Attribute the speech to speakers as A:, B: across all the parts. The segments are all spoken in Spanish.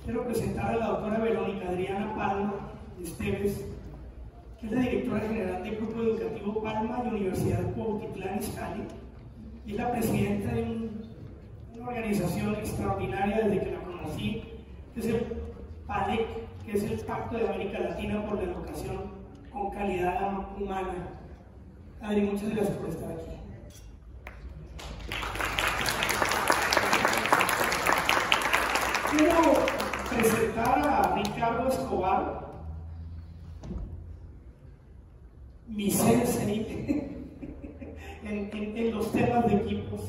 A: Quiero presentar a la doctora Verónica Adriana Palma Esteves, que es la directora general del Grupo Educativo Palma de Universidad de Cuautitlán Izcalli, y es la presidenta de una organización extraordinaria desde que la conocí, que es el PALEC, que es el Pacto de América Latina por la Educación con Calidad Humana. Adri, muchas gracias por estar aquí. Quiero presentar a Ricardo Escobar, mi sensei en los temas de equipos.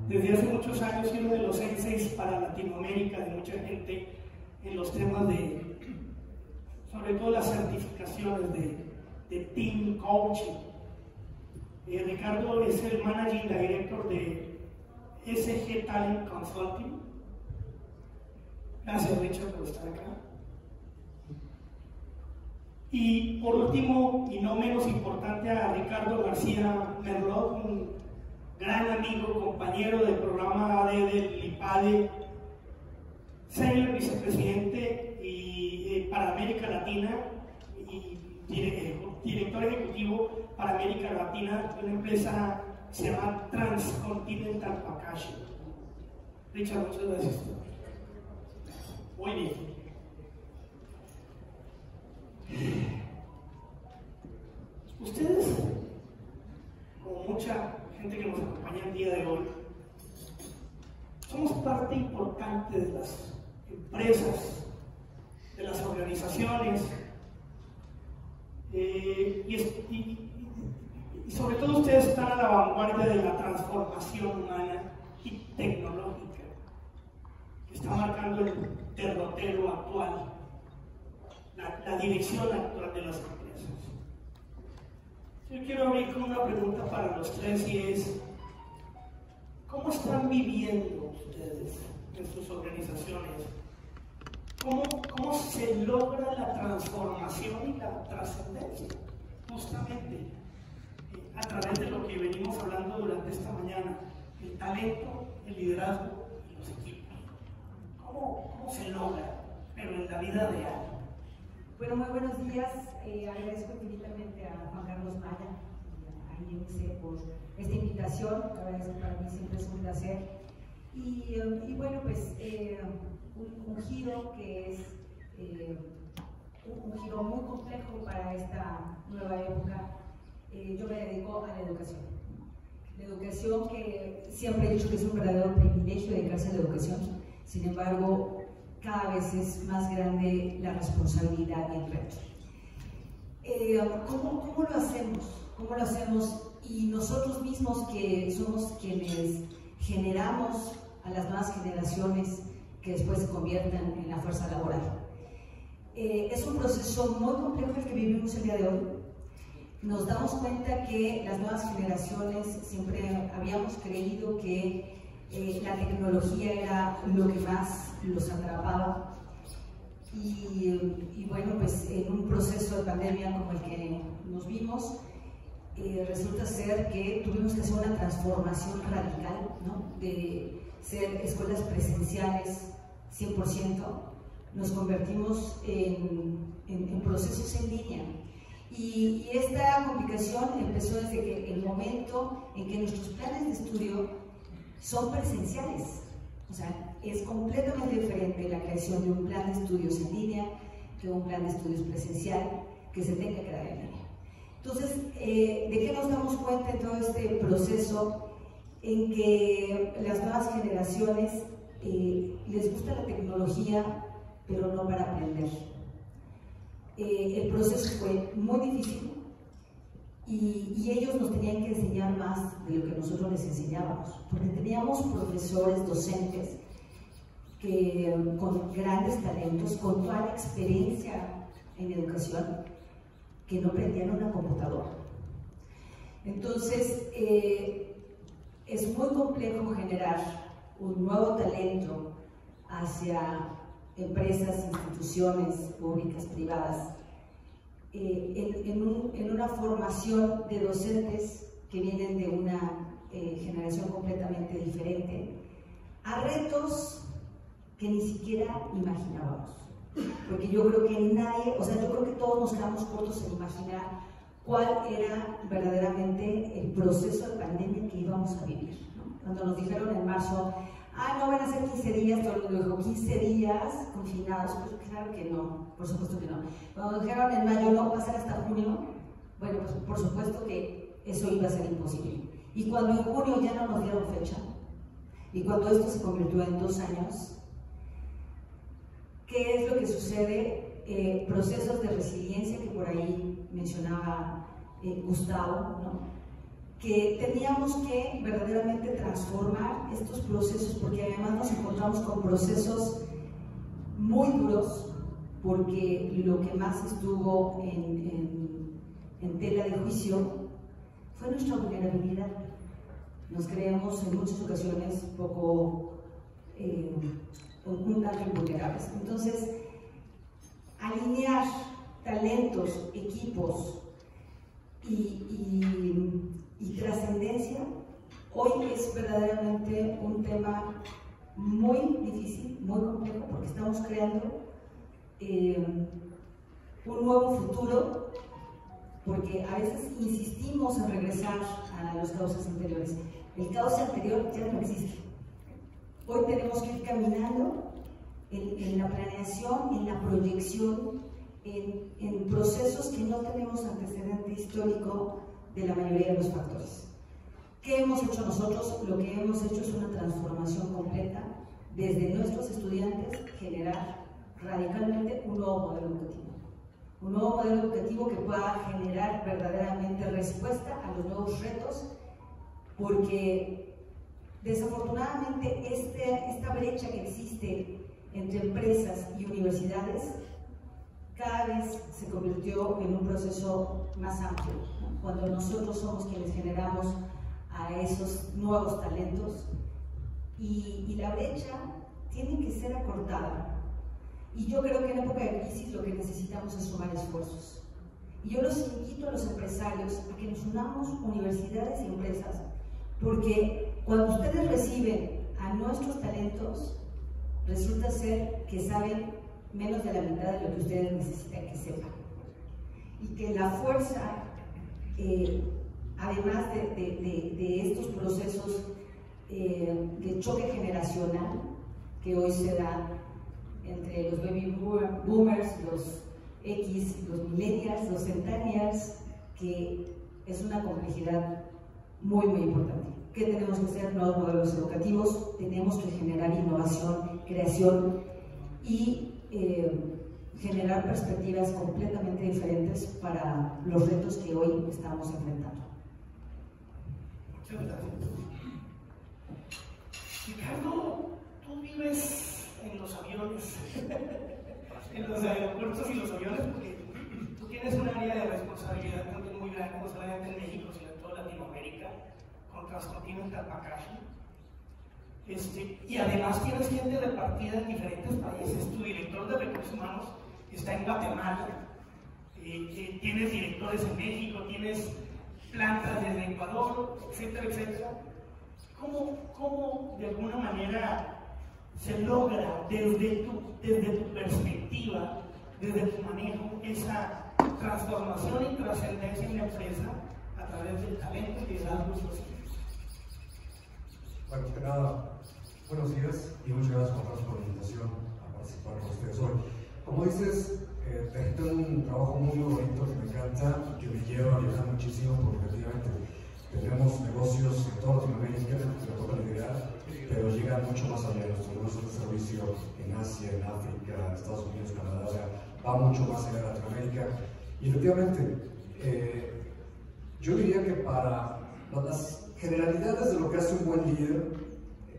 A: Desde hace muchos años, y uno de los senseis para Latinoamérica, de mucha gente, en los temas de, sobre todo las certificaciones de team coaching. Ricardo es el Managing Director de SG Talent Consulting. Gracias, Richard, por estar acá. Y por último, y no menos importante, a Ricardo García Merlot, un gran amigo, compañero del programa AD del IPADE, senior vicepresidente para América Latina y director ejecutivo para América Latina de una empresa que se llama Transcontinental Packaging. Richard, muchas gracias. Muy bien. Ustedes, como mucha gente que nos acompaña el día de hoy, somos parte importante de las empresas, de las organizaciones, y sobre todo ustedes están a la vanguardia de la transformación humana y tecnológica que está marcando el derrotero actual, la dirección actual de las empresas. Yo quiero abrir con una pregunta para los tres, y es: ¿cómo están viviendo ustedes en sus organizaciones? ¿Cómo se logra la transformación y la trascendencia? Justamente a través de lo que venimos hablando durante esta mañana, el talento, el liderazgo y los equipos. ¿Cómo se logra, pero en la vida real?
B: Bueno, muy buenos días. Agradezco infinitamente a Juan Carlos Maya y a IMC por esta invitación. La verdad es que para mí siempre es un placer. Y bueno, pues un giro que es un giro muy complejo para esta nueva época. Yo me dedico a la educación. La educación, que siempre he dicho que es un verdadero privilegio dedicarse a la educación. Sin embargo, cada vez es más grande la responsabilidad y el reto. ¿Cómo lo hacemos? ¿Cómo lo hacemos? Y nosotros mismos, que somos quienes generamos a las nuevas generaciones que después se conviertan en la fuerza laboral. Es un proceso muy complejo el que vivimos el día de hoy. Nos damos cuenta que las nuevas generaciones siempre habíamos creído que la tecnología era lo que más los atrapaba, y bueno, pues en un proceso de pandemia como el que nos vimos, resulta ser que tuvimos que hacer una transformación radical, ¿no? De ser escuelas presenciales 100%, nos convertimos en procesos en línea. Y esta complicación empezó desde que el momento en que nuestros planes de estudio son presenciales. O sea, es completamente diferente la creación de un plan de estudios en línea que un plan de estudios presencial que se tenga que dar en línea. Entonces, ¿de qué nos damos cuenta en todo este proceso? En que las nuevas generaciones les gusta la tecnología, pero no para aprender. El proceso fue muy difícil, y ellos nos tenían que enseñar más de lo que nosotros les enseñábamos, porque teníamos profesores, docentes con grandes talentos, con toda la experiencia en educación, que no prendían una computadora. Entonces, es muy complejo generar un nuevo talento hacia empresas, instituciones públicas, privadas, en una formación de docentes que vienen de una generación completamente diferente, a retos que ni siquiera imaginábamos. Porque yo creo que nadie, o sea, yo creo que todos nos quedamos cortos en imaginar cuál era verdaderamente el proceso de pandemia que íbamos a vivir, ¿no? Cuando nos dijeron en marzo, no van a ser 15 días, todo el mundo dijo, 15 días confinados, pues claro que no, por supuesto que no. Cuando nos dijeron en mayo, no, va a ser hasta junio, bueno, pues por supuesto que eso iba a ser imposible. Y cuando en junio ya no nos dieron fecha, y cuando esto se convirtió en 2 años, ¿qué es lo que sucede? Procesos de resiliencia que por ahí mencionaba Gustavo, ¿no? Que teníamos que verdaderamente transformar estos procesos, porque además nos encontramos con procesos muy duros, porque lo que más estuvo en tela de juicio fue nuestra vulnerabilidad. Nos creemos en muchas ocasiones un tanto invulnerables. Entonces, alinear talentos, equipos y trascendencia hoy es verdaderamente un tema muy difícil, muy complejo, porque estamos creando un nuevo futuro, porque a veces insistimos en regresar a los cauces anteriores. El cauce anterior ya no existe. Hoy tenemos que ir caminando en la planeación, en la proyección, en procesos que no tenemos antecedente histórico de la mayoría de los factores. ¿Qué hemos hecho nosotros? Lo que hemos hecho es una transformación completa desde nuestros estudiantes, generar radicalmente un nuevo modelo educativo. Un nuevo modelo educativo que pueda generar verdaderamente respuesta a los nuevos retos, porque desafortunadamente esta brecha que existe entre empresas y universidades cada vez se convirtió en un proceso más amplio, ¿no? Cuando nosotros somos quienes generamos a esos nuevos talentos y la brecha tiene que ser acortada. Y yo creo que en época de crisis lo que necesitamos es sumar esfuerzos. Y yo los invito a los empresarios a que nos unamos, universidades y empresas, porque cuando ustedes reciben a nuestros talentos, resulta ser que saben menos de la mitad de lo que ustedes necesitan que sepan. Y que la fuerza, además de estos procesos de choque generacional que hoy se da entre los baby boomers, los X, los millennials, los centennials, que es una complejidad muy, muy importante. ¿Qué tenemos que hacer? Nuevos modelos educativos, tenemos que generar innovación, creación y generar perspectivas completamente diferentes para los retos que hoy estamos enfrentando.
A: Muchas gracias. Ricardo, tú vives en los aviones, en los aeropuertos y los aviones, porque tú tienes un área de responsabilidad también muy grande, no solamente en México, sino en toda Latinoamérica, con Transcontinental Packaging. Y además tienes gente repartida en diferentes países. Tu director de recursos humanos está en Guatemala, tienes directores en México, tienes plantas desde Ecuador, etcétera, etcétera. ¿Cómo de alguna manera se logra desde tu perspectiva, desde tu manejo, esa transformación y trascendencia en la empresa a través del talento, liderazgo y social?
C: Bueno, que nada, buenos días y muchas gracias por la invitación a participar con ustedes hoy. Como dices, tengo un trabajo muy bonito que me encanta y que me lleva a viajar muchísimo, porque efectivamente tenemos negocios en toda Latinoamérica que me toca liderar, pero llegan mucho más allá. Nuestros negocios de servicio en Asia, en África, en Estados Unidos, Canadá, va mucho más allá de Latinoamérica. Y efectivamente, yo diría que para las generalidades de lo que hace un buen líder,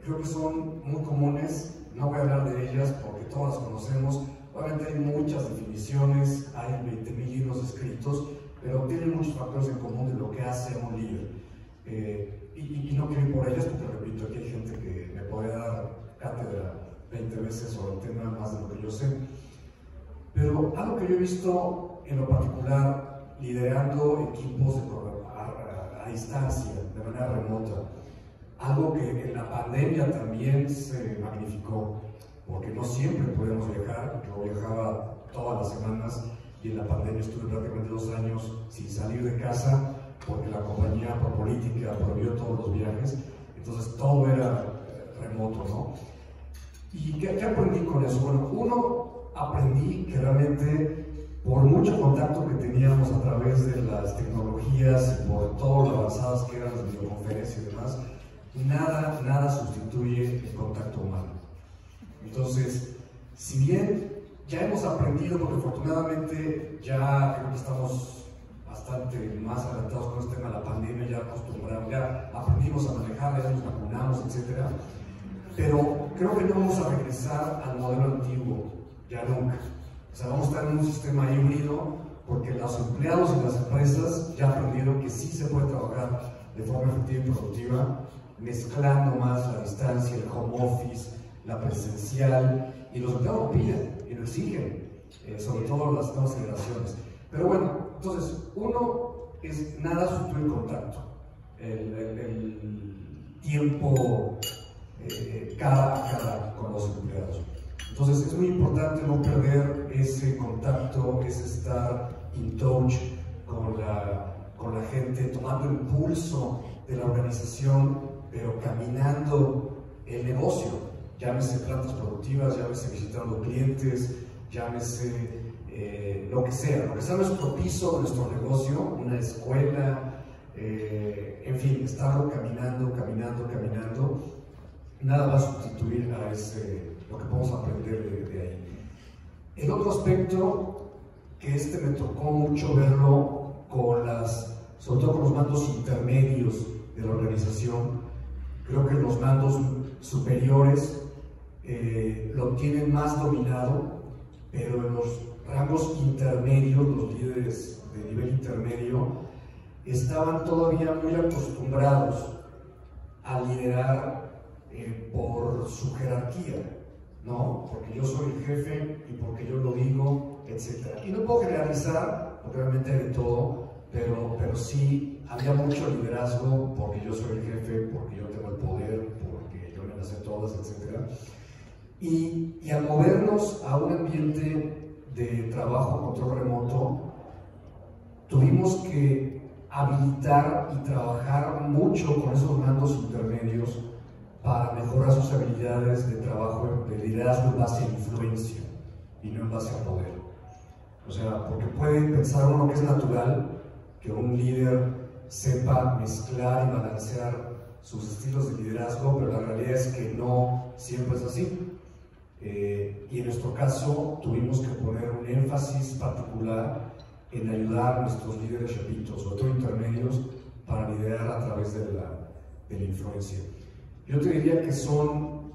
C: creo que son muy comunes. No voy a hablar de ellas porque todas las conocemos. Obviamente hay muchas definiciones, hay 20.000 libros escritos, pero tienen muchos factores en común de lo que hace a un líder. Y no quiero ir por ellas porque, repito, aquí hay gente que me puede dar cátedra 20 veces sobre el tema más de lo que yo sé. Pero algo que yo he visto en lo particular, liderando equipos a distancia, de manera remota, algo que en la pandemia también se magnificó, porque no siempre podíamos viajar. Yo viajaba todas las semanas y en la pandemia estuve prácticamente 2 años sin salir de casa porque la compañía por política prohibió todos los viajes, entonces todo era remoto, ¿no? ¿Y qué aprendí con eso? Bueno, uno, aprendí que realmente por mucho contacto que teníamos a través de las tecnologías y por todo lo avanzadas que eran las videoconferencias y demás, nada sustituye el contacto humano. Entonces, si bien ya hemos aprendido, porque afortunadamente ya creo que estamos bastante más adelantados con este tema de la pandemia, ya acostumbramos, ya aprendimos a manejar, ya nos vacunamos, etc. Pero creo que no vamos a regresar al modelo antiguo, ya nunca. O sea, vamos a estar en un sistema híbrido porque los empleados y las empresas ya aprendieron que sí se puede trabajar de forma efectiva y productiva, mezclando más la distancia, el home office, la presencial, y los empleados lo piden y lo exigen, sobre todo las nuevas generaciones. Pero bueno, entonces, uno es nada sustituye el contacto, el tiempo cara a cara con los empleados. Entonces es muy importante no perder ese contacto, ese estar in touch con la gente, tomando el pulso de la organización, pero caminando el negocio, llámese plantas productivas, llámese visitando clientes, llámese lo que sea nuestro piso, nuestro negocio, una escuela, en fin, estarlo caminando, nada va a sustituir a lo que podemos aprender de ahí. El otro aspecto que me tocó mucho verlo sobre todo con los mandos intermedios de la organización. Creo que los mandos superiores lo tienen más dominado, pero en los rangos intermedios, los líderes de nivel intermedio, estaban todavía muy acostumbrados a liderar por su jerarquía, ¿no? Porque yo soy el jefe y porque yo lo digo, etc. Y no puedo generalizar, porque obviamente hay de todo, pero sí había mucho liderazgo porque yo soy el jefe, porque yo tengo el poder, porque yo me las sé todas, etc. Y al movernos a un ambiente de trabajo control remoto, tuvimos que habilitar y trabajar mucho con esos mandos intermedios para mejorar sus habilidades de trabajo, de liderazgo en base a influencia y no en base a poder. O sea, porque puede pensar uno que es natural que un líder sepa mezclar y balancear sus estilos de liderazgo, pero la realidad es que no siempre es así. Y en nuestro caso tuvimos que poner un énfasis particular en ayudar a nuestros líderes, repito, sobre todo intermedios, para liderar a través de la influencia. Yo te diría que son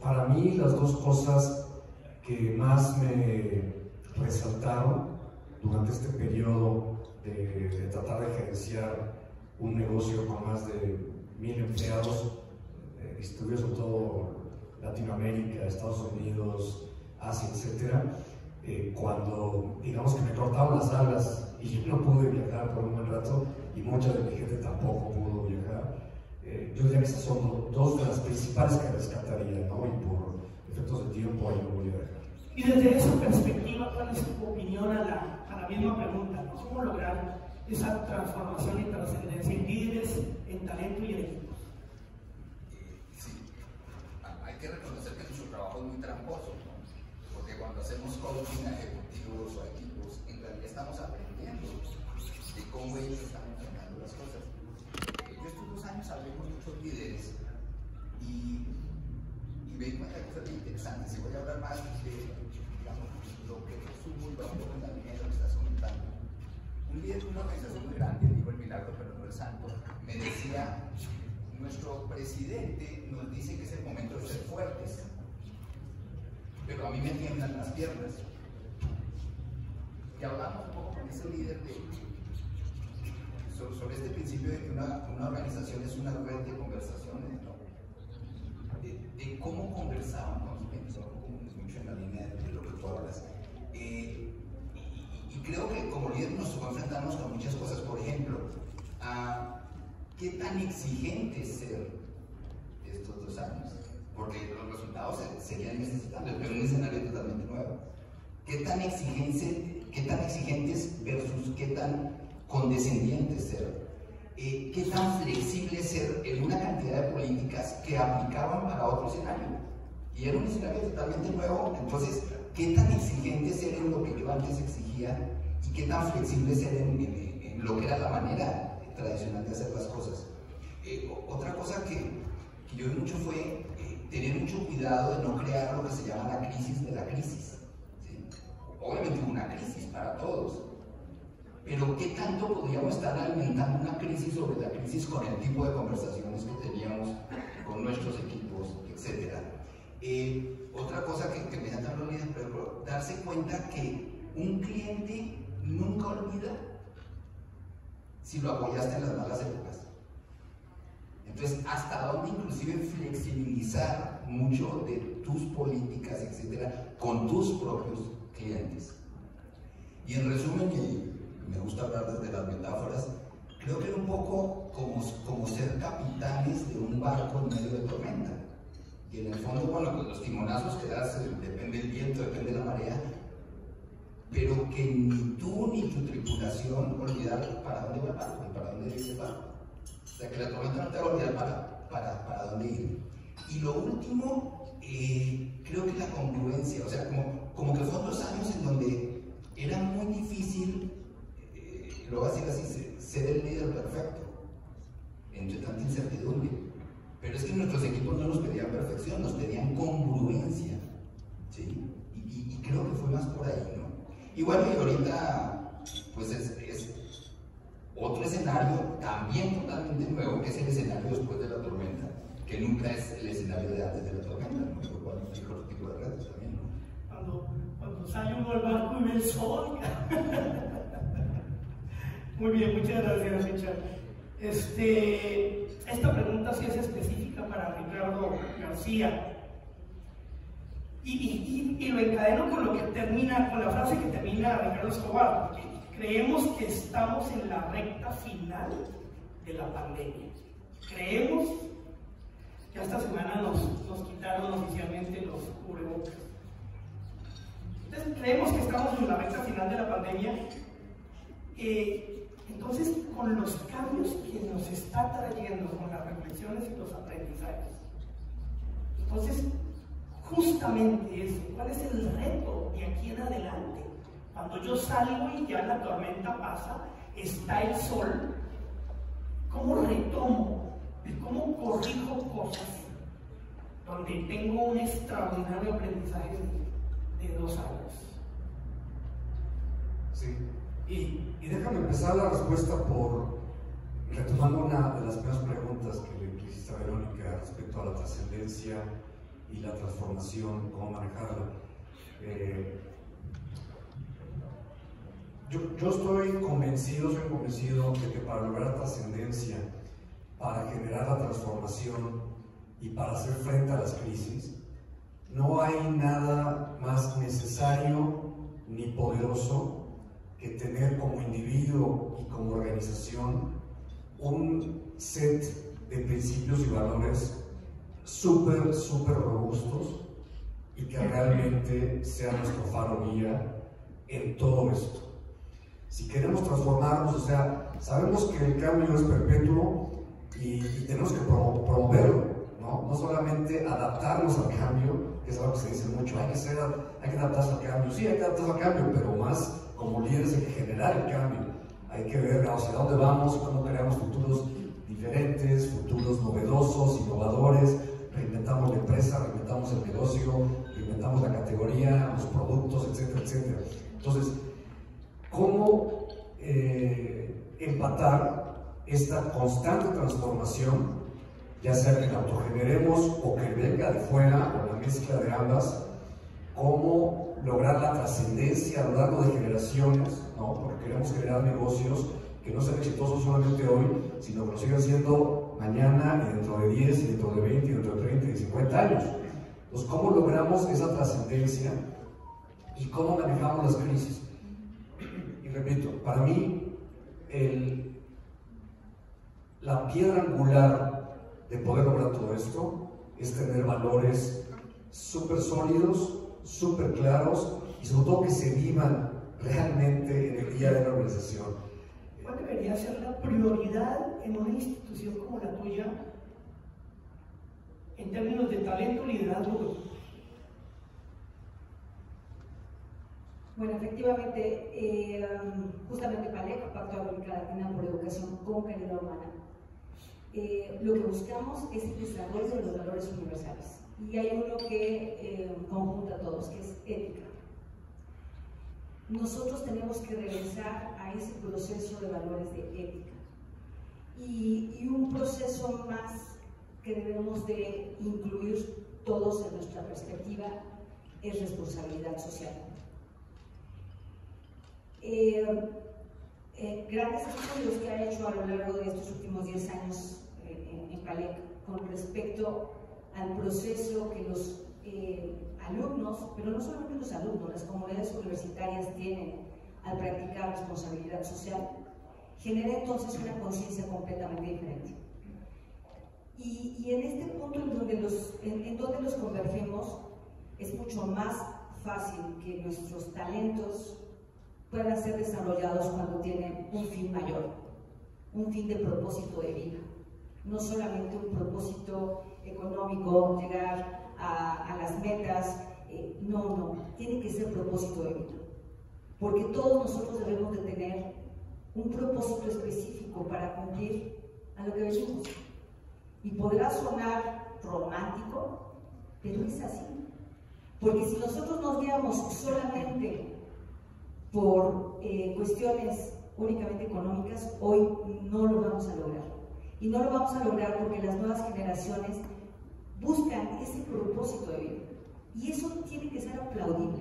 C: para mí las dos cosas que más me resaltaron durante este periodo de tratar de gerenciar un negocio con más de 1000 empleados, distribuidos en todo Latinoamérica, Estados Unidos, Asia, etc. Cuando, digamos que me cortaron las alas y yo no pude viajar por un buen rato y mucha de mi gente tampoco pudo viajar, yo diría que esas son dos de las principales que rescataría, ¿no? Y por efectos de tiempo ahí no voy a dejar.
A: Y desde esa perspectiva, ¿cuál es tu opinión a la misma pregunta, ¿no? ¿Cómo lograr esa transformación y trascendencia en líderes, en talento y en equipos?
D: Sí, hay que reconocer que nuestro trabajo es muy tramposo, ¿no? Porque cuando hacemos coaching a ejecutivos o a equipos, en realidad estamos aprendiendo de cómo ellos están enfrentando las cosas. Yo estos 2 años hablé con muchos líderes y me di cuenta de cosas muy interesantes. Y voy a hablar más de, digamos, lo que resumo y va un poco en la línea de lo que estás comentando. Un líder de una organización muy grande, digo el milagro pero no el santo, me decía: nuestro presidente nos dice que es el momento de ser fuertes, pero a mí me tiemblan las piernas. Y hablamos un poco con ese líder sobre este principio de que una organización es una red de conversaciones, ¿no? De cómo conversábamos, mucho en la línea de lo que tú hablas. Y creo que como líder nos enfrentamos con muchas cosas. Por ejemplo, ¿qué tan exigente ser estos 2 años? Porque los resultados resultados seguían necesitando, pero un escenario totalmente nuevo. ¿Qué tan exigentes versus qué tan condescendientes ser? ¿Qué tan flexibles ser en una cantidad de políticas que aplicaban para otro escenario? Y era un escenario totalmente nuevo, entonces, ¿qué tan exigentes ser en lo que yo antes exigía y qué tan flexibles ser en lo que era la manera tradicional de hacer las cosas? Otra cosa que yo vi mucho fue tener mucho cuidado de no crear lo que se llama la crisis de la crisis. ¿Sí? Obviamente una crisis para todos, pero ¿qué tanto podríamos estar alimentando una crisis sobre la crisis con el tipo de conversaciones que teníamos con nuestros equipos, etcétera? Otra cosa que me da también es darse cuenta que un cliente nunca olvida si lo apoyaste en las malas épocas. Entonces, hasta dónde inclusive flexibilizar mucho de tus políticas, etcétera, con tus propios clientes. Y en resumen, y me gusta hablar desde las metáforas, creo que era un poco como ser capitanes de un barco en medio de tormenta. Y en el fondo, bueno, pues los timonazos que das, depende del viento, depende de la marea, pero que ni tú ni tu tripulación olvidar para dónde va el barco y para dónde viene el barco. O sea, que la tormenta no te va a olvidar para dónde ir. Y lo último, creo que la congruencia, o sea, como que fueron 2 años en donde era muy difícil, lo voy a decir así, ser el líder perfecto, entre tanta incertidumbre. Pero es que nuestros equipos no nos pedían perfección, nos pedían congruencia, ¿sí? Y creo que fue más por ahí, ¿no? Y bueno, y ahorita, pues es otro escenario también totalmente nuevo, que es el escenario después de la tormenta, que nunca es el escenario de antes de la tormenta, ¿no? Pero cuando hay otro tipo de retos también, ¿no?
A: Cuando sale uno del barco y ve el sol. Muy bien, muchas gracias, Richard. Esta pregunta sí es específica para Ricardo García. Y lo encadeno con lo que termina, con la frase que termina Ricardo Escobar, porque creemos que estamos en la recta final de la pandemia. Creemos que esta semana nos quitaron oficialmente los cubrebocas. Entonces, creemos que estamos en la recta final de la pandemia. Entonces, con los cambios que nos está trayendo, con las reflexiones y los aprendizajes, entonces, justamente eso, ¿cuál es el reto de aquí en adelante? Cuando yo salgo y ya la tormenta pasa, está el sol, ¿cómo retomo? ¿Cómo corrijo cosas donde tengo un extraordinario aprendizaje de 2 años?
C: Sí, y déjame empezar la respuesta por retomando una de las primeras preguntas que le hiciste a Verónica respecto a la trascendencia y la transformación, cómo manejarla. Yo soy convencido de que para lograr trascendencia, para generar la transformación y para hacer frente a las crisis, no hay nada más necesario ni poderoso que tener como individuo y como organización un set de principios y valores súper robustos y que realmente sea nuestro faro guía en todo esto. Si queremos transformarnos, o sea, sabemos que el cambio es perpetuo y tenemos que promoverlo, ¿no? No solamente adaptarnos al cambio, que es algo que se dice mucho, hay que adaptarse al cambio, sí, hay que adaptarse al cambio, pero más como líderes hay que generar el cambio, hay que ver hacia dónde vamos, cómo creamos futuros diferentes, futuros novedosos, innovadores, reinventamos la empresa, reinventamos el negocio, reinventamos la categoría, los productos, etcétera, etcétera. Entonces, ¿cómo empatar esta constante transformación, ya sea que la autogeneremos o que venga de fuera, o la mezcla de ambas? ¿Cómo lograr la trascendencia a lo largo de generaciones, ¿no? Porque queremos generar negocios que no sean exitosos solamente hoy, sino que lo sigan siendo mañana y dentro de 10 y dentro de 20 y dentro de 30 y 50 años. Entonces, ¿cómo logramos esa trascendencia y cómo manejamos las crisis? Y repito, para mí, la piedra angular de poder lograr todo esto es tener valores súper sólidos, súper claros y sobre todo que se vivan realmente en el día de la organización.
A: ¿Cuál debería ser la prioridad en una institución como la tuya en términos de talento, liderazgo?
B: Bueno, efectivamente, justamente PALEC, Pacto de América Latina por Educación con Calidad Humana, lo que buscamos es el desarrollo de los valores universales. Y hay uno que conjunta a todos, que es ética. Nosotros tenemos que regresar a ese proceso de valores de ética. Y un proceso más que debemos de incluir todos en nuestra perspectiva es responsabilidad social. Grandes estudios que ha hecho a lo largo de estos últimos 10 años en PALEC con respecto al proceso que los alumnos, pero no solamente los alumnos, las comunidades universitarias tienen al practicar responsabilidad social, genera entonces una conciencia completamente diferente. Y en este punto en donde los convergemos, es mucho más fácil que nuestros talentos puedan ser desarrollados cuando tienen un fin mayor, un fin de propósito de vida. No solamente un propósito económico, llegar a las metas, no, tiene que ser propósito de vida. Porque todos nosotros debemos de tener un propósito específico para cumplir a lo que venimos. Y podrá sonar romántico, pero es así. Porque si nosotros nos guiamos solamente por cuestiones únicamente económicas, hoy no lo vamos a lograr. Y no lo vamos a lograr porque las nuevas generaciones buscan ese propósito de vida. Y eso tiene que ser aplaudible,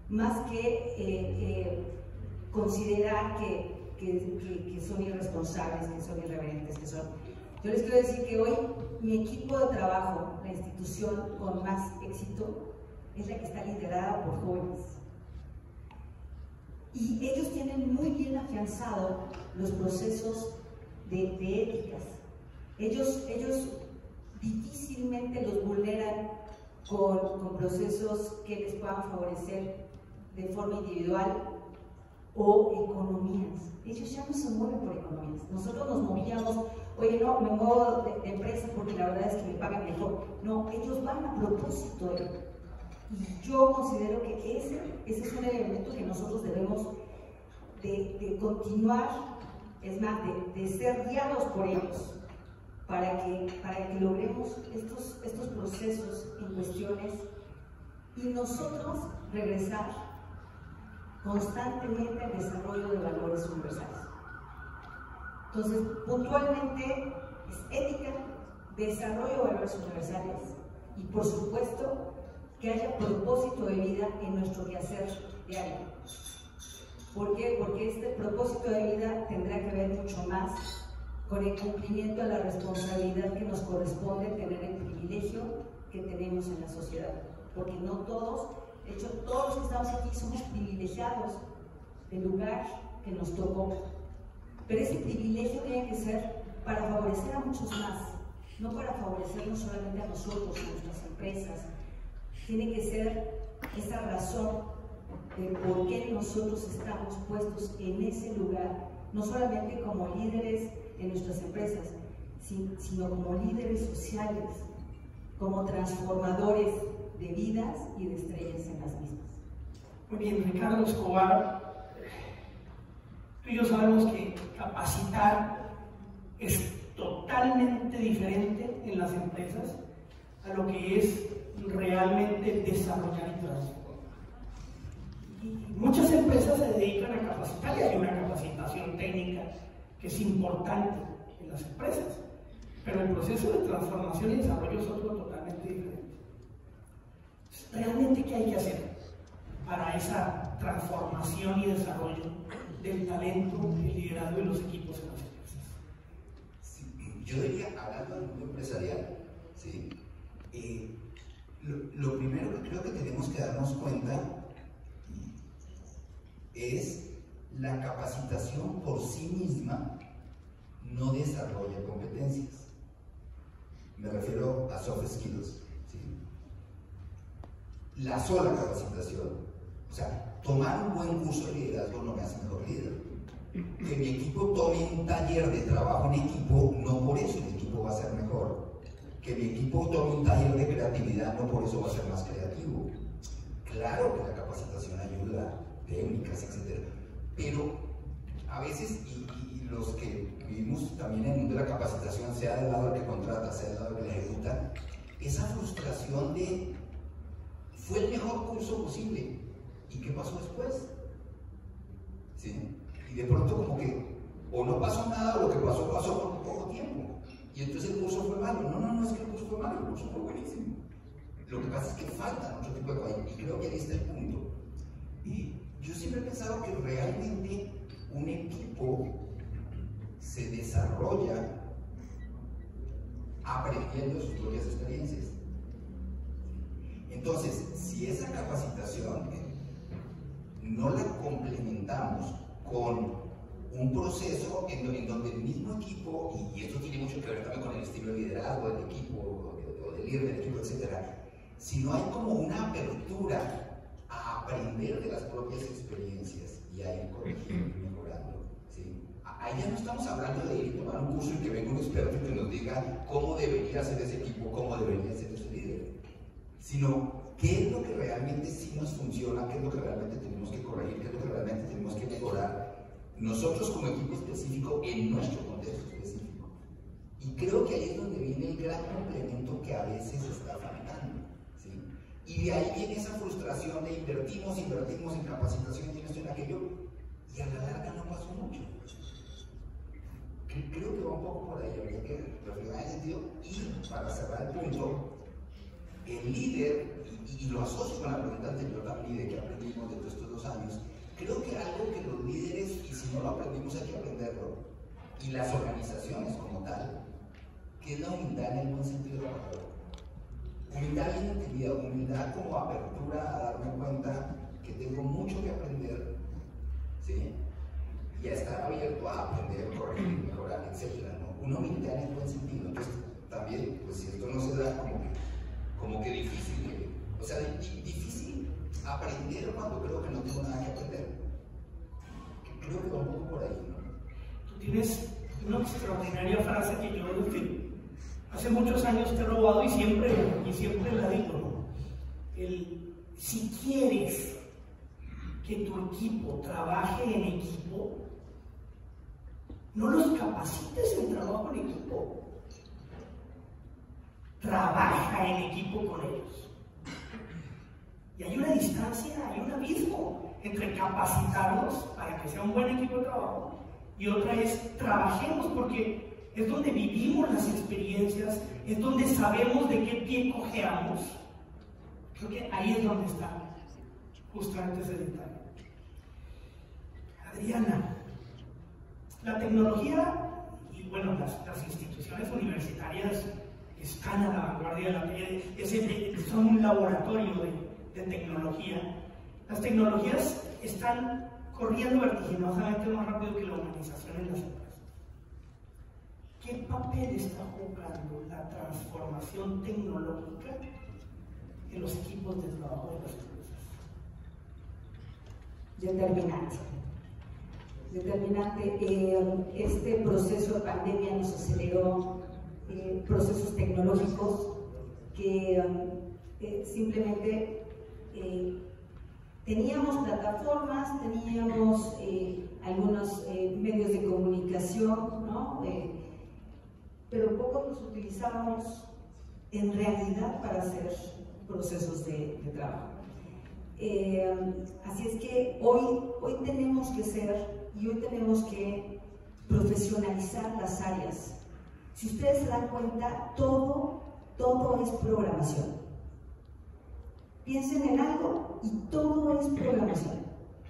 B: más que considerar que son irresponsables, que son irreverentes, que son... Yo les quiero decir que hoy mi equipo de trabajo, la institución con más éxito, es la que está liderada por jóvenes. Y ellos tienen muy bien afianzado los procesos de éticas. Ellos difícilmente los vulneran con procesos que les puedan favorecer de forma individual o economías. Ellos ya no se mueven por economías. Nosotros nos movíamos, oye, no, me muevo de empresa porque la verdad es que me pagan mejor. No, ellos van a propósito. Y yo considero que ese es un elemento que nosotros debemos de continuar, es más, de ser guiados por ellos, para que logremos estos procesos en cuestiones y nosotros regresar constantemente al desarrollo de valores universales. Entonces, puntualmente es ética, desarrollo de valores universales y, por supuesto, que haya propósito de vida en nuestro quehacer diario. ¿Por qué? Porque este propósito de vida tendrá que ver mucho más con el cumplimiento de la responsabilidad que nos corresponde tener el privilegio que tenemos en la sociedad. Porque no todos, de hecho todos los que estamos aquí somos privilegiados del lugar que nos tocó. Pero ese privilegio tiene que ser para favorecer a muchos más, no para favorecernos solamente a nosotros, a nuestras empresas. Tiene que ser esa razón de por qué nosotros estamos puestos en ese lugar, no solamente como líderes en nuestras empresas, sino como líderes sociales, como transformadores de vidas y de estrellas en las mismas.
A: Muy bien, Ricardo Escobar, tú y yo sabemos que capacitar es totalmente diferente en las empresas a lo que es realmente desarrollar y transformar. Y muchas empresas se dedican a capacitar y hay una capacitación técnica que es importante en las empresas, pero el proceso de transformación y desarrollo es otro totalmente diferente. ¿Realmente qué hay que hacer para esa transformación y desarrollo del talento, el liderazgo y los equipos en las empresas?
D: Sí, yo diría, hablando del mundo empresarial, ¿sí? Lo primero que creo que tenemos que darnos cuenta es la capacitación por sí misma no desarrolla competencias. Me refiero a soft skills, ¿sí? la sola capacitación. O sea, tomar un buen curso de liderazgo no me hace mejor líder. Que mi equipo tome un taller de trabajo en equipo, no por eso el equipo va a ser mejor. Que mi equipo tome un taller de creatividad, no por eso va a ser más creativo. Claro que la capacitación ayuda, técnicas, etc. Pero a veces, y los que vivimos también en el mundo de la capacitación, sea del lado del que contrata, sea del lado del que la ejecuta, esa frustración de fue el mejor curso posible, ¿y qué pasó después? ¿Sí? Y de pronto como que o no pasó nada, o lo que pasó por poco tiempo, y entonces el curso fue malo. No, es que el curso fue malo, el curso fue buenísimo. Lo que pasa es que falta otro tipo de cosas, y creo que ahí está el punto. Y yo siempre he pensado que realmente un equipo se desarrolla aprendiendo sus propias experiencias. Entonces, si esa capacitación no la complementamos con un proceso en donde el mismo equipo, y esto tiene mucho que ver también con el estilo de liderazgo del equipo, o del líder del equipo, etc., si no hay como una apertura a aprender de las propias experiencias y a ir corrigiendo y mejorando, ¿sí? Ahí ya no estamos hablando de ir a tomar un curso y que venga un experto y que nos diga cómo debería ser ese equipo, cómo debería ser ese líder, sino qué es lo que realmente sí nos funciona, qué es lo que realmente tenemos que corregir, qué es lo que realmente tenemos que mejorar nosotros como equipo específico en nuestro contexto específico. Y creo que ahí es donde viene el gran complemento que a veces está faltando, ¿sí? Y de ahí viene esa frustración de invertimos en capacitación, en esto, en aquello, y a la larga no pasó mucho. Creo que va un poco por ahí, habría que reflexionar en ese sentido. Y para cerrar el punto, el líder, y lo asocio con la pregunta anterior también de que aprendimos de todos estos 2 años, creo que algo que los líderes, y si no lo aprendimos hay que aprenderlo, y las organizaciones como tal, que es la humildad en el buen sentido de la palabra. Humildad bien entendida, humildad como apertura a darme cuenta que tengo mucho que aprender, ¿sí? Y a estar abierto a aprender, corregir, mejorar, etc., ¿no? Una humildad en el buen sentido. Entonces, también, pues si esto no se da, como que difícil, o sea, difícil aprender cuando creo que no tengo nada que aprender. Creo que va un poco por ahí, ¿no?
A: Tú tienes una extraordinaria frase que yo creo que hace muchos años te he robado y siempre la digo, ¿no? Si quieres que tu equipo trabaje en equipo, no los capacites en trabajo en equipo. Trabaja en equipo con ellos. Y hay una distancia, hay un abismo entre capacitarlos para que sea un buen equipo de trabajo y otra es trabajemos, porque es donde vivimos las experiencias, es donde sabemos de qué pie cojeamos. Creo que ahí es donde está justamente ese detalle. Adriana, la tecnología y bueno, las instituciones universitarias están a la vanguardia de la tecnología, son un laboratorio de tecnología. Las tecnologías están corriendo vertiginosamente más rápido que la humanización en las empresas. ¿Qué papel está jugando la transformación tecnológica en los equipos de trabajo de las empresas?
B: Determinante. Este proceso de pandemia nos aceleró procesos tecnológicos que simplemente teníamos plataformas, teníamos algunos medios de comunicación, ¿no? Pero pocos los utilizábamos en realidad para hacer procesos de trabajo. Así es que hoy tenemos que tenemos que profesionalizar las áreas. Si ustedes se dan cuenta, todo es programación. Piensen en algo y todo es programación,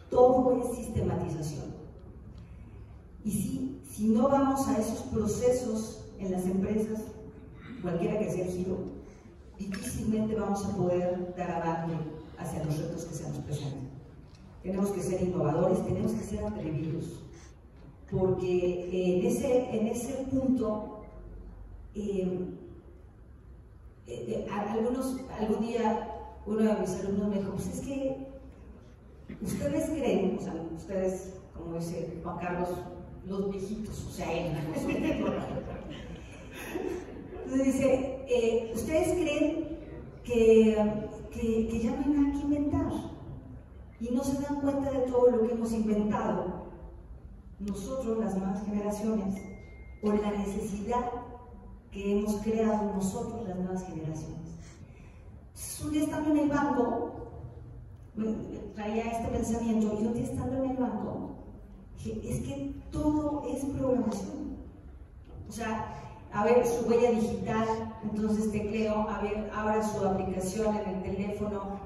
B: todo es sistematización. Y si no vamos a esos procesos en las empresas, cualquiera que sea el giro, difícilmente vamos a poder dar avance hacia los retos que se nos presentan. Tenemos que ser innovadores, tenemos que ser atrevidos, porque en ese punto algún día uno de mis alumnos me dijo, pues es que ustedes creen, o sea, ustedes, como dice Juan Carlos, los viejitos, o sea, él, entonces dice, ustedes creen que ya no hay nada que inventar y no se dan cuenta de todo lo que hemos inventado nosotros, las nuevas generaciones, o la necesidad que hemos creado nosotros, las nuevas generaciones. Entonces, un día estando en el banco, traía este pensamiento, y un día estando en el banco, dije, es que todo es programación. O sea, a ver su huella digital, entonces tecleo, a ver, abra su aplicación en el teléfono,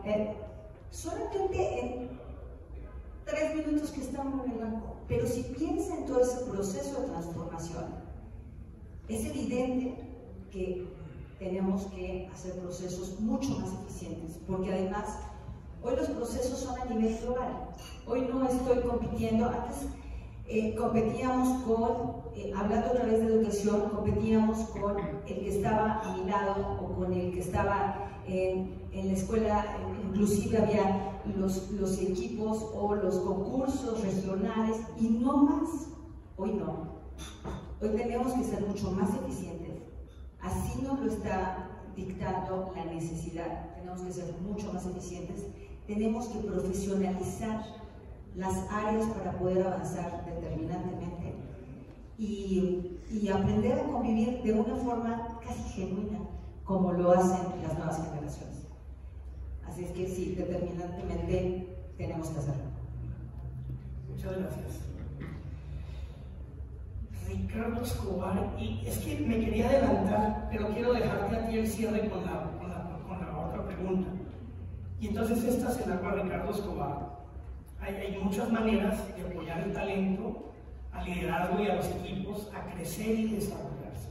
B: solamente en 3 minutos que estamos en el banco. Pero si piensa en todo ese proceso de transformación, es evidente que tenemos que hacer procesos mucho más eficientes, porque además hoy los procesos son a nivel global. Hoy no estoy compitiendo, antes competíamos con, hablando otra vez de educación, competíamos con el que estaba a mi lado o con el que estaba en la escuela, inclusive había los equipos o los concursos regionales y no más. Hoy no. Hoy tenemos que ser mucho más eficientes. Así nos lo está dictando la necesidad. Tenemos que ser mucho más eficientes. Tenemos que profesionalizar las áreas para poder avanzar determinantemente y aprender a convivir de una forma casi genuina, como lo hacen las nuevas generaciones. Así es que sí, determinantemente tenemos que hacerlo.
A: Muchas gracias. Ricardo Escobar, y es que me quería adelantar, pero quiero dejarte a ti el cierre con la otra pregunta. Y entonces esta se la hago a Ricardo Escobar. Hay muchas maneras de apoyar el talento, al liderazgo y a los equipos a crecer y desarrollarse.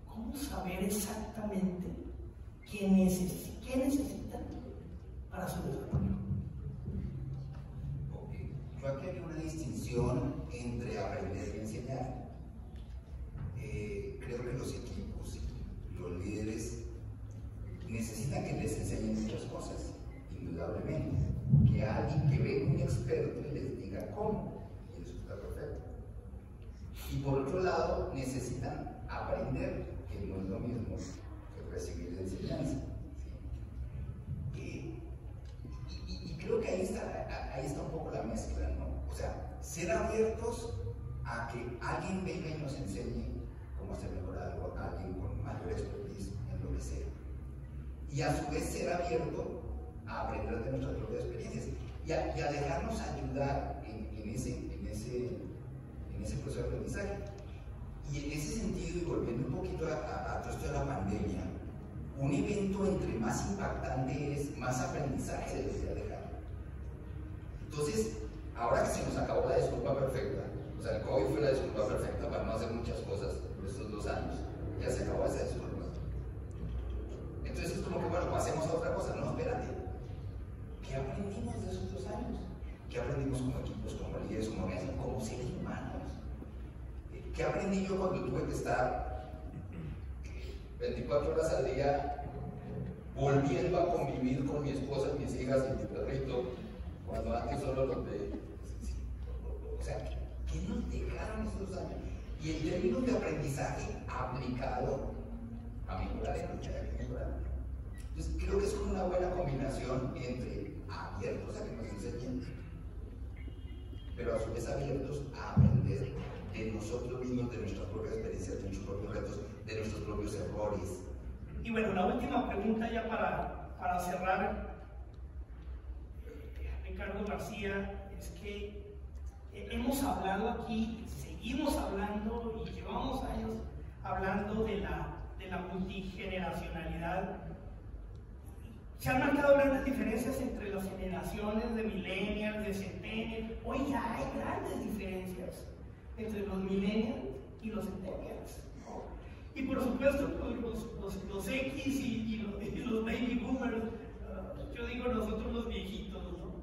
A: ¿Cómo saber exactamente qué necesitan para su desarrollo?
D: Yo aquí haría una distinción entre aprender y enseñar. Creo que los equipos, los líderes, necesitan que les enseñen muchas cosas, indudablemente. Que alguien que ve un experto y les diga cómo, y eso está perfecto. Y por otro lado, necesitan aprender, que no es lo mismo que recibir enseñanza. ¿Sí? Y creo que ahí está un poco la mezcla, ¿no? O sea, ser abiertos a que alguien venga y nos enseñe cómo hacer mejor algo, a alguien con mayor expertise en lo que sea. Y a su vez ser abierto a aprender de nuestras propias experiencias y a dejarnos ayudar en ese proceso de aprendizaje. Y en ese sentido, y volviendo un poquito a todo esto de la pandemia, un evento entre más impactante es, más aprendizaje debería dejar. Entonces, ahora que se nos acabó la disculpa perfecta, o sea, el COVID fue la disculpa perfecta para no hacer muchas cosas por estos 2 años, ya se acabó esa disculpa. Entonces es como que, bueno, pasemos a otra cosa. No, espérate. ¿Qué aprendimos de esos 2 años? ¿Qué aprendimos como equipos, como líderes, como organizaciones, como seres humanos? ¿Qué aprendí yo cuando tuve que estar 24 horas al día volviendo a convivir con mi esposa, mis hijas y mi perrito, cuando antes solo los veía? O sea, ¿qué nos dejaron esos 2 años? Y en términos de aprendizaje aplicado a mejorar en lo que hay que mejorar. Entonces, creo que es una buena combinación entre abiertos a que nos enseñen, pero a su vez abiertos a aprender de nosotros mismos, de nuestras propias experiencias, de nuestros propios retos, de nuestros propios errores.
A: Y bueno, la última pregunta ya para cerrar, Ricardo García, es que hemos hablado aquí, seguimos hablando y llevamos años hablando de la multigeneracionalidad. Se han marcado grandes diferencias entre las generaciones de millennials, de centennials. Hoy ya hay grandes diferencias entre los millennials y los centennials, ¿no? Y por supuesto los X y los baby boomers, yo digo nosotros los viejitos, ¿no?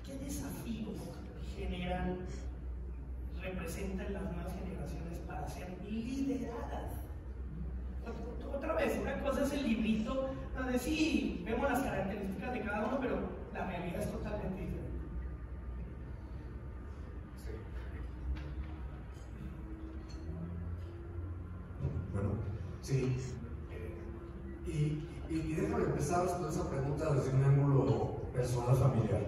A: ¿Qué desafíos representan las nuevas generaciones para ser lideradas? Otra vez, donde sí vemos las características de cada uno, pero la mayoría es totalmente diferente.
C: Bueno, sí. Y déjame empezar con esa pregunta desde un ángulo personal familiar.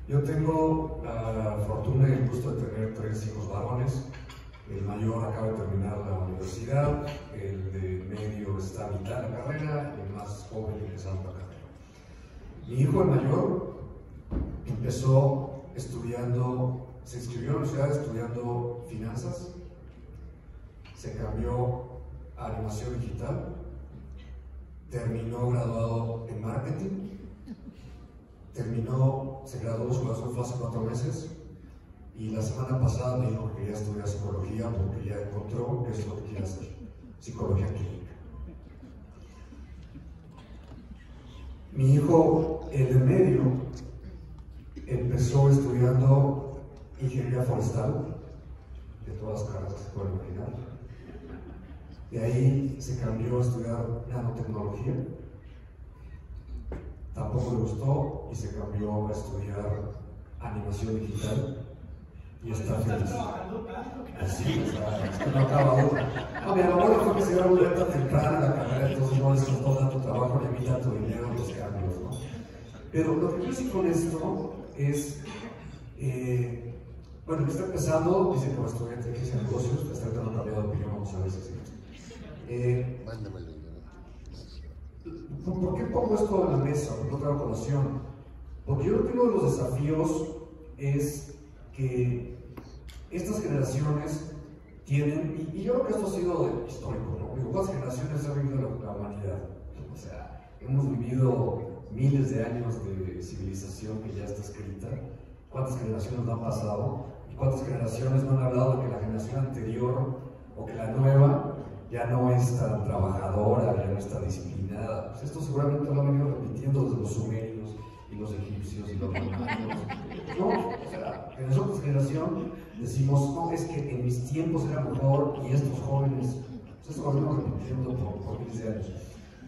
C: Yo tengo la fortuna y el gusto de tener 3 hijos varones. El mayor acaba de terminar la universidad, el de medio está a mitad de la carrera y el más joven empezando la carrera. Mi hijo, el mayor, empezó estudiando, se inscribió en la universidad estudiando finanzas, se cambió a animación digital, terminó graduado en marketing, se graduó, su graduación fue hace 4 meses, y la semana pasada me dijo que quería estudiar psicología porque ya encontró que es lo que quiere hacer, psicología clínica. Mi hijo, el de medio, empezó estudiando ingeniería forestal, de todas las carreras que se pueden imaginar. De ahí se cambió a estudiar nanotecnología, tampoco le gustó y se cambió a estudiar animación digital. Y está feliz. Sí, es que no acaba otra. No, mi abuelo fue que se dio vuelta temprana en la carrera, entonces no les costó tanto trabajo ni a mí tanto dinero en los cambios, ¿no? Pero lo que quiero decir con esto es, bueno, que está empezando, dice que va a estudiar inteligencia de negocios, hasta ahorita no ha cambiado de opinión, vamos a ver si sí. ¿Por qué pongo esto en la mesa? ¿Por qué lo traigo a colación? Porque yo creo que uno de los desafíos es que estas generaciones tienen, y yo creo que esto ha sido histórico, ¿no? Digo, ¿cuántas generaciones ha vivido la humanidad? O sea, hemos vivido miles de años de civilización que ya está escrita. ¿Cuántas generaciones no han pasado? ¿Y cuántas generaciones no han hablado de que la generación anterior o que la nueva ya no es tan trabajadora, ya no está disciplinada? Pues esto seguramente lo han venido repitiendo desde los sumerios y los egipcios y los romanos. No, o sea, que nosotros generación decimos, no, es que en mis tiempos era mejor y estos jóvenes, pues eso lo venimos repitiendo por miles de años.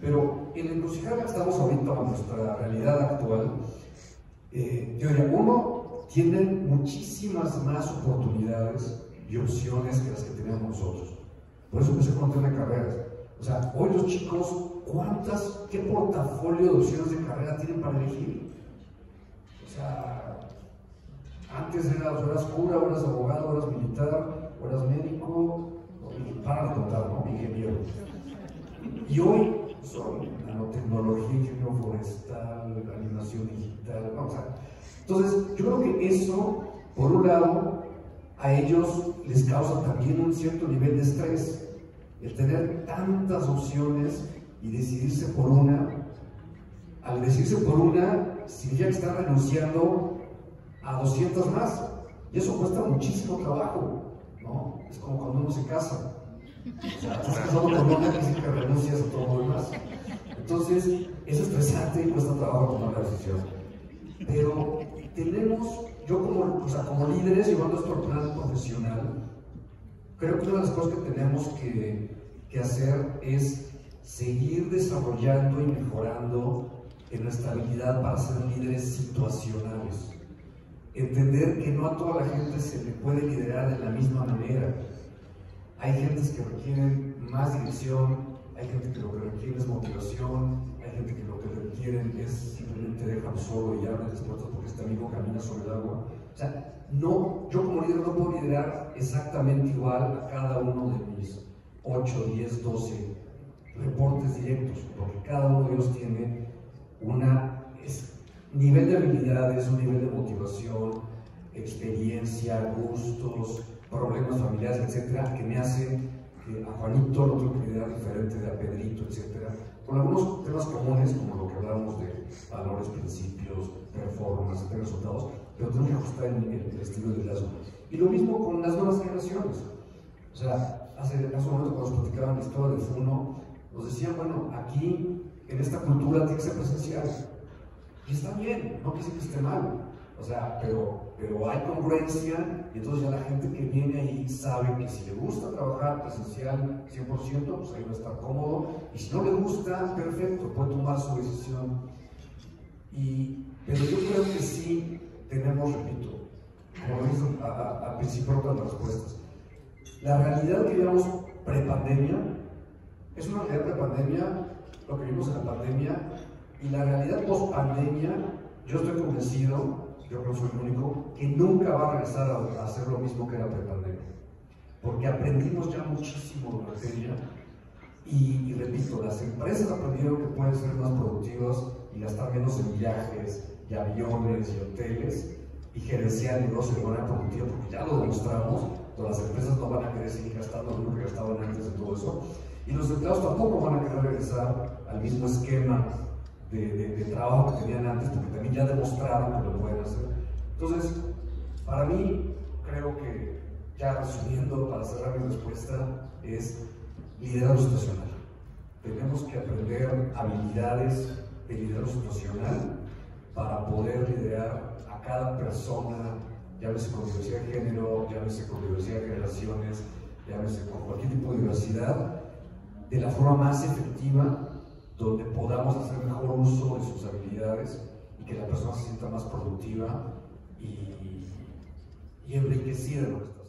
C: Pero en la encrucijada que estamos ahorita con nuestra realidad actual, yo diría, uno, tienen muchísimas más oportunidades y opciones que las que teníamos nosotros. Por eso empecé con el tema de carreras. O sea, hoy los chicos, ¿qué portafolio de opciones de carrera tienen para elegir? O sea, antes eras cura, o eras abogado, o eras militar, o eras médico, para de contar, ¿no? Ingeniero. Y hoy son nanotecnología, ingeniero forestal, animación digital, vamos a. Entonces, yo creo que eso, por un lado, a ellos les causa también un cierto nivel de estrés. El tener tantas opciones y decidirse por una, al decidirse por una, significa que están renunciando a 200 más. Y eso cuesta muchísimo trabajo, ¿no? Es como cuando uno se casa. O sea, estás casado con una que dice que renuncias a todo lo demás. Entonces, es estresante y cuesta trabajo tomar la decisión. Pero tenemos, yo como líderes, llevando esto al plan profesional, creo que una de las cosas que tenemos que hacer es seguir desarrollando y mejorando en nuestra habilidad para ser líderes situacionales. Entender que no a toda la gente se le puede liderar de la misma manera. Hay gentes que requieren más dirección, hay gente que lo que requiere es motivación, hay gente que lo que requieren es simplemente dejarlo solo y abren las puertas porque este amigo camina sobre el agua. O sea, no, yo como líder no puedo liderar exactamente igual a cada uno de mis 8, 10, 12 reportes directos, porque cada uno de ellos tiene un nivel de habilidades, un nivel de motivación, experiencia, gustos, problemas familiares, etcétera, que me hacen que a Juanito lo tengo que liderar diferente de a Pedrito, etcétera, con algunos temas comunes, como lo que hablamos de valores, principios, performance, resultados, pero tengo que ajustar el estilo de liderazgo. Y lo mismo con las nuevas generaciones. O sea, hace un momento cuando nos platicaban la historia del FUNO, nos decían, bueno, aquí, en esta cultura tiene que ser presencial. Y está bien, no quiere decir que esté mal, O sea, pero hay congruencia y entonces ya la gente que viene ahí sabe que si le gusta trabajar presencial 100%, pues ahí va a estar cómodo, y si no le gusta, perfecto, puede tomar su decisión. Pero yo creo que sí tenemos, repito, como lo hizo al principio de las respuestas, la realidad que vivimos prepandemia es una realidad prepandemia, lo que vimos en la pandemia, y la realidad post-pandemia, yo estoy convencido, yo creo que soy el único, que nunca va a regresar a hacer lo mismo que era prepandemia, porque aprendimos ya muchísimo de materia, y repito, las empresas aprendieron que pueden ser más productivas y gastar menos en viajes, y aviones, y hoteles, y gerenciar el negocio de manera productiva, porque ya lo demostramos, las empresas no van a querer seguir gastando lo mismo que gastaban antes de todo eso, y los empleados tampoco van a querer regresar al mismo esquema de trabajo que tenían antes, porque también ya demostraron que lo pueden hacer. Entonces, para mí, creo que, ya resumiendo, para cerrar mi respuesta, es liderazgo situacional. Tenemos que aprender habilidades de liderazgo situacional para poder liderar a cada persona, llámese con diversidad de género, llámese con diversidad de generaciones, llámese con cualquier tipo de diversidad, de la forma más efectiva, donde podamos hacer mejor uso de sus habilidades y que la persona se sienta más productiva y enriquecida de lo que está.